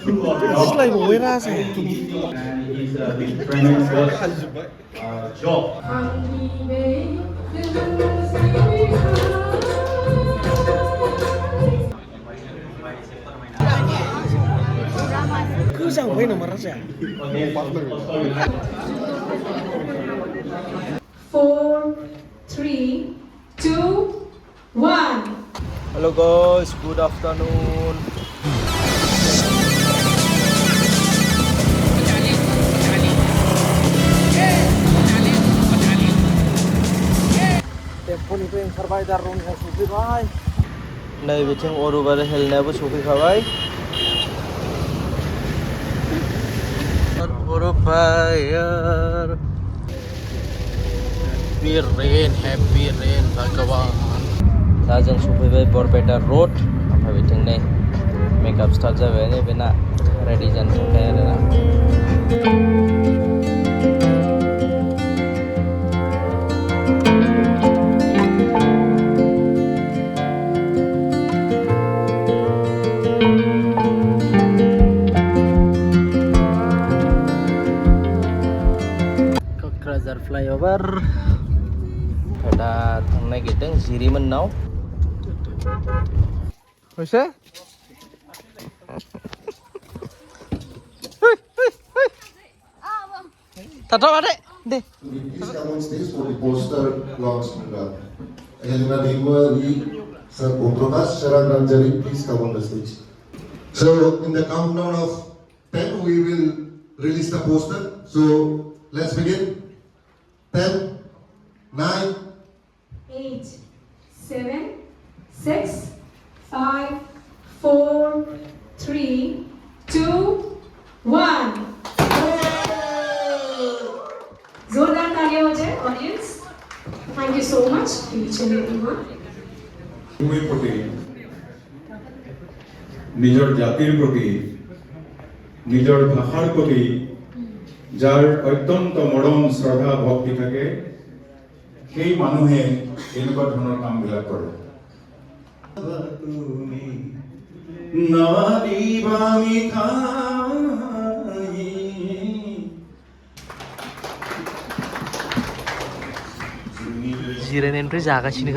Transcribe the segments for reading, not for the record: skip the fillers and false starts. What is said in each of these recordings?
It's like Moira say. And he's a tremendous job. Cứ sao quay nó mà ra sẽ. 4, 3, 2, 1. Hello guys, good afternoon. Tempo ni peng sarbai darun yang sufi bhai. Nay bichang oru bare helne bu sufi khabai. Oru bayar. Happy rain bhagawan. Sajang sufi bhai Borpeta road. Apa bichang nay makeup start jabe ni bina ready jan sufi na. Flyover ada tangnai gedeng Ziri Menau bisa tato adek deh Please come on stage for the poster launch program. Ayana Dingwa Sir Prakash Sharan Ranjari, please come on the stage. So in the countdown of 10 we will release the poster. So let's begin. 10, 9, 8, 7, 6, 5, 4, 3, 2, 1. जोरदार तालियां हो जाए audience. Thank you so much each and everyone. ভূমির প্রতি নিজের জাতির প্রতি নিজের ভাষার প্রতি যার অত্যন্ত মৰম শ্ৰদ্ধা ভক্তি থাকে সেই মানুহে এনেকুৱা ধৰণৰ কামবিলাক কৰে जिरायनायनिफ्राय जागासिनो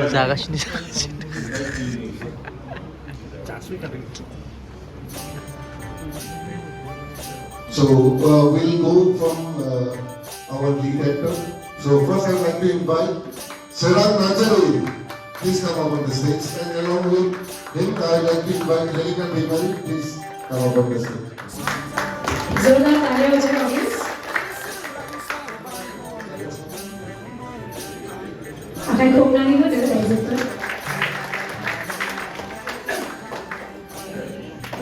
So we'll go from our lead actor. So first I'd like to invite Sharan Ranjari. Please come up on the stage. And along with him, I'd like to invite Relika Devari. Please come up on the stage. जोरदार तालियां हो जाए audience. akan kumpulan itu dari saya itu.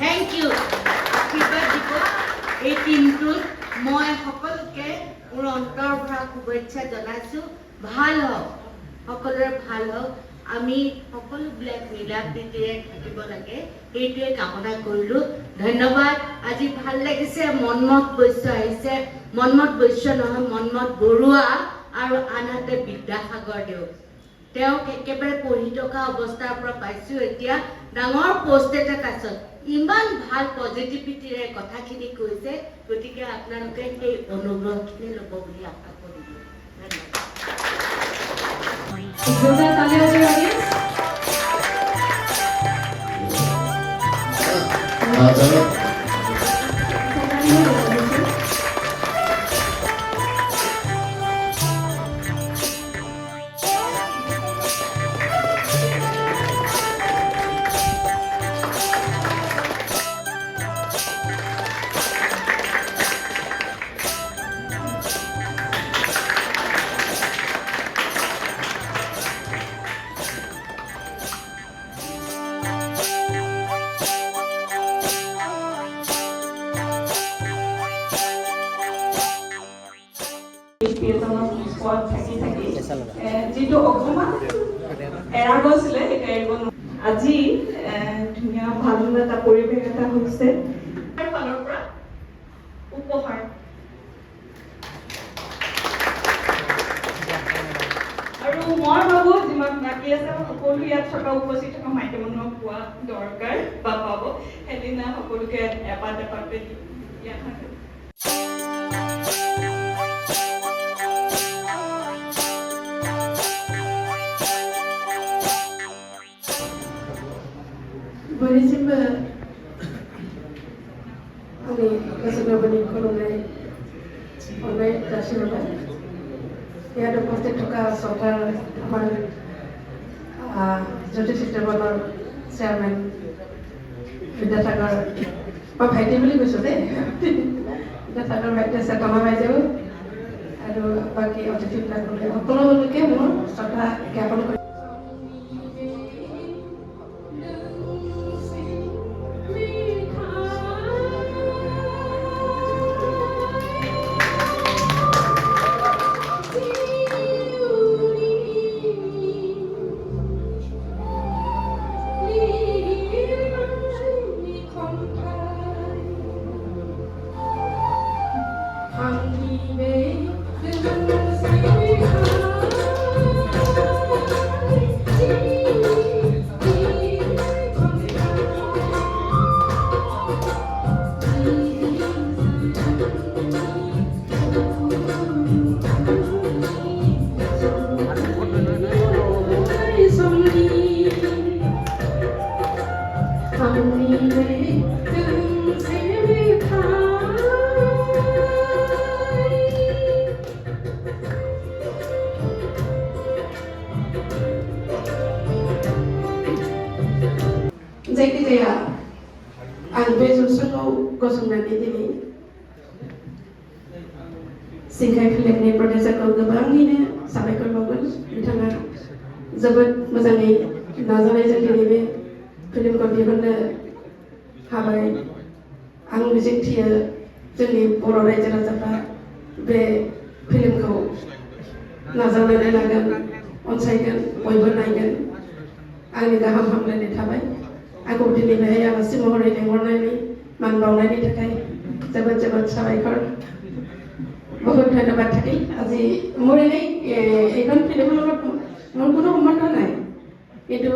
Thank you. এই টিমটোত মই সকলোকে মোৰ অন্তৰৰ পৰা শুভেচ্ছা জনাইছোঁ. ভাল হওক, সকলোৰে ভাল হওক. আমি সকলোবিলাক মিলা প্ৰীতিৰে থাকিব লাগে, সেইটোৱে কামনা কৰিলোঁ. ধন্যবাদ. আজি ভাল লাগিছে. মনমত বৈশ্য আহিছে. মনমত বৈশ্য নহয়, মনমত বৰুৱা আৰু আনহাতে বিদ্যাসাগৰ দেও. তেওঁক একেবাৰে পঢ়ি থকা অৱস্থাৰ পৰা পাইছোঁ. এতিয়া ডাঙৰ পষ্ট এটাত আছে. ইমান ভাল পজিটিভিটিৰে কথাখিনি কৈছে. গতিকে আপোনালোকে সেই অনুগ্ৰহখিনি ল'ব বুলি আশা কৰিলোঁ. जोरदार तालियां हो जाए ऑडियंस. যিটো অকণমান এৰা গৈছিলে সেইটো এৰিব নোৱাৰে. আজি ধুনীয়া ভাল এটা পৰিৱেশ এটা হৈছে ফালৰ পৰা উপহাৰ. আৰু মই ভাবো যিমান বাকী আছে সকলো ইয়াত থকা উপস্থিত থকা মাইকী মানুহক পোৱা দৰকাৰ বা পাব সেইদিনা সকলোকে এপাত এপাতে দিয়া থাকে Berisimba ani kasana bani kolonai onai dasiraba ya ada poste toka sota amar Jyotish Devanor chairman Vidyasagar ba bhaiti boli koisu de Vidyasagar bhaiti ase tama bhaiti aru baki otithি lakole সকলোকে মোৰ শ্ৰদ্ধা জ্ঞাপন কৰি जायखिजाया आं बे जौसाङाव गसंनानै दिनै सिंखाय फिल्मनि प्रडिउसारखौ गोबाङैनो साबायखर बावगोन बिथाङा जोबोद मोजाङै नाजानायजों दिनै बे फिल्मखौ दिहुननो हाबाय आं मिजिंथियो जोंनि बर' रायजो राजाफ्रा बे फिल्मखौ नाजावनानै लागोन अनसायगोन बयबो नायगोन आंनि गाहाम हामलायनाय थाबाय आंखौ दिनै बेहाय आलासि महरै लेंहरनायनि मान बावनायनि थाखाय जोबोद जोबोद साबायखर बहुत धन्यवाद থাকিল আজি মোৰ এইখন ফিল্মৰ লগত মোৰ কোনো সম্বন্ধ নাই কিন্তু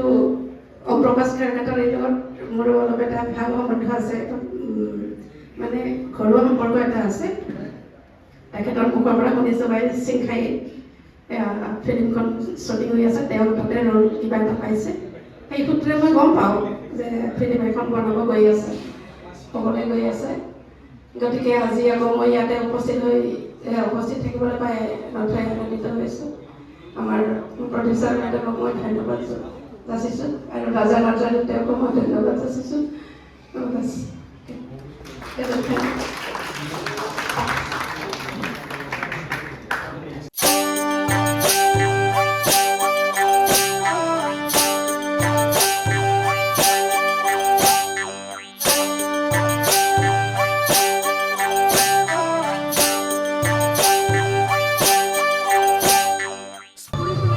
অপ্ৰকাশ কাৰকাতৰ লগত মোৰ অলপ এটা ভাল সম্বন্ধ আছে মানে ঘৰুৱা সম্পৰ্ক এটা আছে তেখেতৰ মুখৰ পৰা শুনিছোঁ বাই সিংখাই ফিল্মখন শ্বুটিং হৈ আছে তেওঁ তাতে ৰোল কিবা এটা পাইছে সেই সূত্ৰে মই গম পাওঁ যে ফিল্ম এখন বনাব গৈ আছে হ'বলৈ গৈ আছে গতিকে আজি আকৌ মই ইয়াতে উপস্থিত থাকিবলৈ পাই নথৈ আনন্দিত হৈছোঁ আমাৰ প্ৰডিউচাৰ মেডামক মই ধন্যবাদ যাচিছোঁ আৰু ৰাজা নাৰ্জাৰী তেওঁকো মই ধন্যবাদ যাচিছোঁ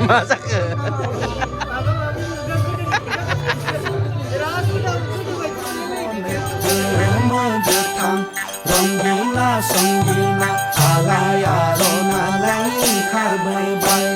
Masa ke? Rongina songgina alaya rona lain karbai bai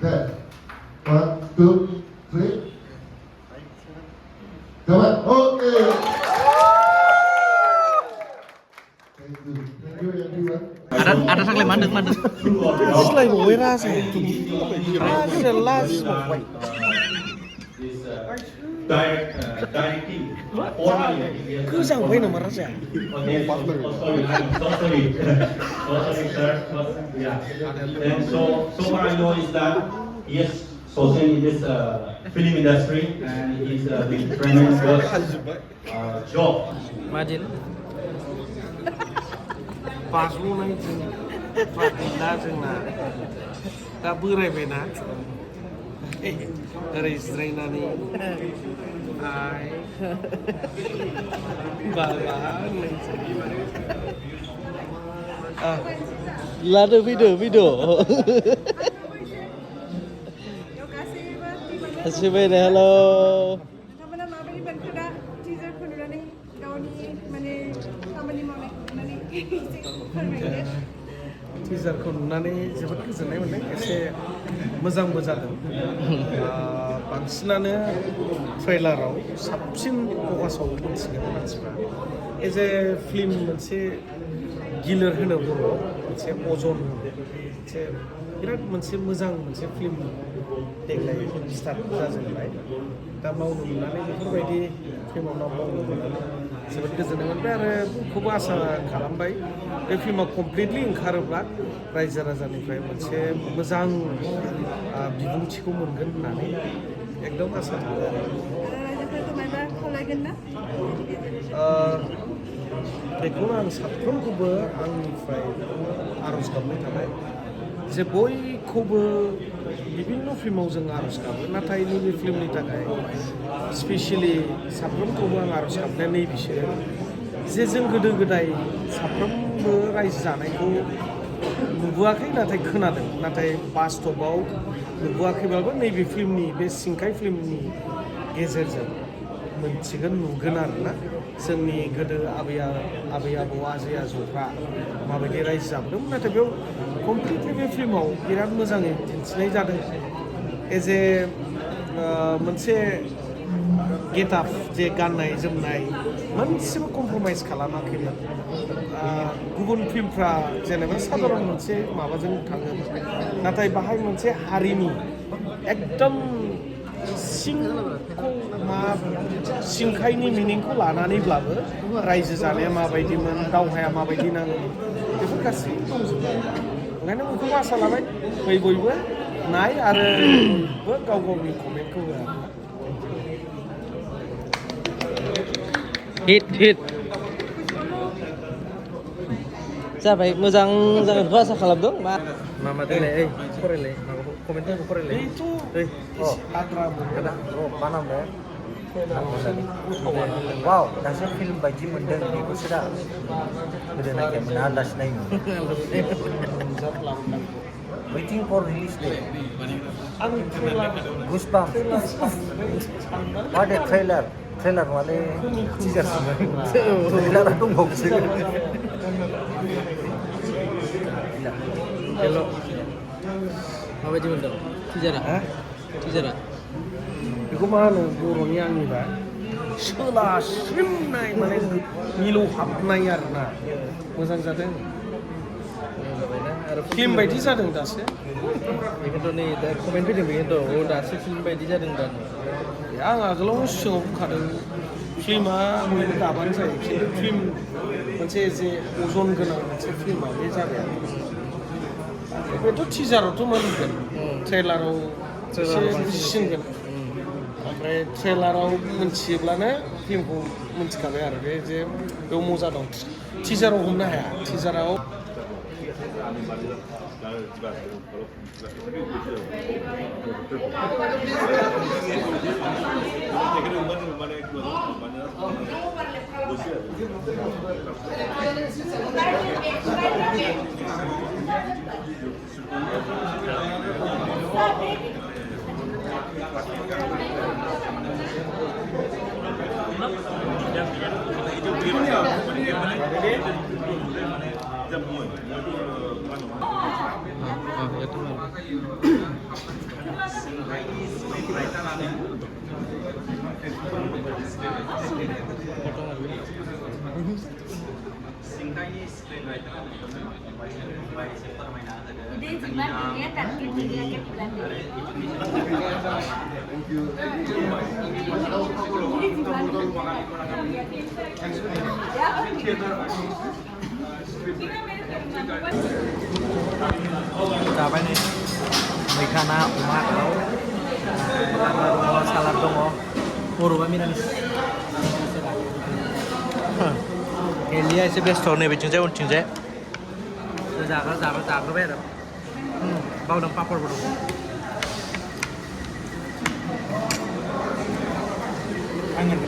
That 1, 2, 3. Come on. Okay. Thank you everyone. Ada sang leman mandek. This like wera sih. Directing formally. Cứ sao vậy nó mà ra sao? Sorry, sir. Yeah. And so far I know is that yes, social in this film industry, and he's been tremendous job. Imagine. बाज्ल'नाय जों गैला जोंना दा बोरायबायना ओरै जिरायनानै आइ बाबा लादो फैदो Sibene, hello. नोंथांमोना माबायदि मोनखो दा टिजारखौ नुनानै गावनि माने खामानि मावनायखौ नुनानै एसे फोरमायदो टिजारखौ नुनानै जोबोद गोजोननाय मोनदों एसे मोजांबो जादों बांसिनानो ट्रेलाराव साबसिन फकासाव मोनसिगोन मानसिफ्रा एज ए फिल्म मोनसे गिलिर होनो बर'आव मोनसे अजन मोनसे बिराद मोनसे मोजां मोनसे फिल्म देग्लाय स्टार्ट जाजेनबाय दा मावनो मोननानै बेफोरबायदि फिल्माव मावनो मोननानै जोबोद गोजोननाय मोनबाय आरो बेखौबो आसा खालामबाय बे फिल्मा कमप्लिटलि ओंखारोब्ला रायजो राजानिफ्राय मोनसे मोजां बिबुंथिखौ मोनगोन होननानै एकदम आसा थायो रायजोफोरखौ माबा खावलायगोन ना बेखौनो आं साफ्रोमखौबो आंनिफ्राय आर'ज गाबनाय थाबाय जे बयखौबो बिभिन्न फिल्माव जों आर'ज गाबो नाथाय नैबे फिल्मनि थाखाय स्पेसियेलि साफ्रोमखौबो आं आर'ज गाबनाया नैबिसोरो जे जों गोदो गोदाय साफ्रोमबो रायजो जानायखौ नुबोआखै नाथाय खोनादों नाथाय बास्तबाव नुबोआखैब्लाबो नैबे फिल्मनि बे सिंखाय फिल्मनि गेजेरजों मोनथिगोन नुगोन आरोना जोंनि गोदो आबै आबौ आजै आजौफ्रा माबायदि रायजो जाबोदोंमोन नाथाय बेयाव कमप्लिटलि बे फिल्माव बिराद मोजाङै दिन्थिनाय जादों एज ए मोनसे गेटआप जे गाननाय जोमनाय मोनसेबो कमप्रमाइज खालामाखैमोन गुबुन फिल्मफ्रा जेनेबा साधारन मोनसे माबाजों थाङो नाथाय बाहाय मोनसे हारिनि एकदम सिंखौ सिंखायनि मिनिंखौ लानानैब्लाबो रायजो जानाया माबायदिमोन दावहाया माबायदि नाङोमोन बेफोर गासैबो दंजोबो ओंखायनो बेखौ आसा लाबाय बयबो नाय आरो बयबो गाव गावनि कमेन्टखौ हो हिट जाबाय मोजां जागोनखौ आसा खालामदों मा देलाय ओइ फरायलाय माबाखौ कमेन्टफोरखौ फरायलाय मा नामनो वाव दासो फिल्म बायदि मोनदों बेखौसो दा गोदो नायखायोमोन आन्दाज नायोमोन waiting for release day goosebumps what a trailer माने टिजार ट्रेलारा दंबावोसो हेल' माबायदि मोनदों टिजारा बेखौ मा होनो बर'नि आंनिबा सोलास्लिमनाय माने मिलौहाबनाय आरोना मोजां जादों फिल्म बायदि जादों दासो बेखौथ' नै दा कमेन्ट फैदों बेखौथ' दासो फिल्म बायदि जादों दा आं आगोलाव सिगाङाव बुंखादों फिल्मा बयबो गाबानो जायो खिन्थु फिल्म मोनसे जे अजन गोनां मोनसे फिल्मा बे जाबाय बेथ' टिजारावथ' मोनगोन ट्रेलाराव एसे बुजिसिनगोन ओमफ्राय ट्रेलाराव मोनथियोब्लानो फिल्मखौ मोनथिखाबाय आरो बे जे बेयाव मजा दं टिजाराव हमनो हाया टिजाराव जाबाय नै मैथा ना अमा दाउ salad dong, puro miras. Elia ese besto nih bicinnya uncinnya. Jaga beda. Bau dan papor bro. Angin.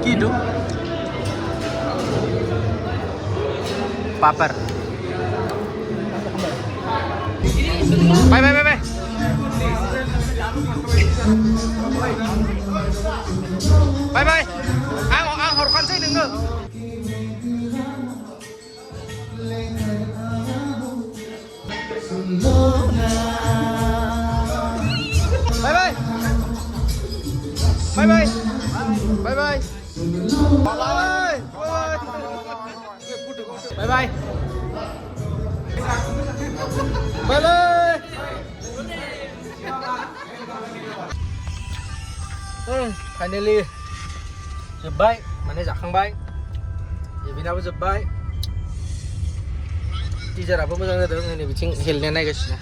Gitu. Papar. Bye. Bye. Ang horfan saya denger. Bye. Finally जोब्बाय माने जाखांबाय इभिनाबो जोब्बाय टिचाराबो मोजां जादों नै बिथिं हेलनाया नायगासिनो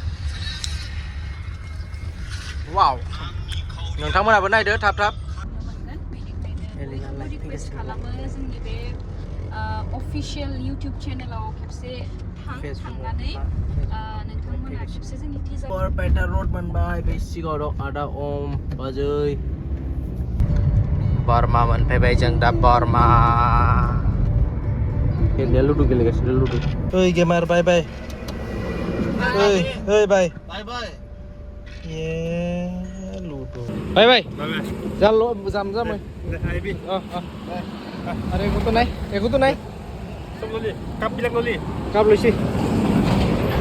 वाव नोंथांमोनाबो नायदो थाब रिक्वेस्ट खालामो जोंनि बे अफिशियेल इउटिउब चेनेलाव खेबसे थांनानै नोंथांमोना खेबसे जोंनि टिचार बरपेटा रोड मोनबाय बे सिगाङाव आदा ओम बाजै बर्मा मोनफैबाय जों दा बर्मा गेलेनाया लुदु गेलेगासिनो लुदु ओइ गेमार बाय ओइ बाय ये लुदु बाय जालो जाम अरे एको तो नाय सब लली काप बिलाक लली काप लइसि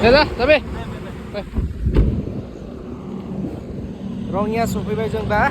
जा जाबे रङिया सफैबाय जों दा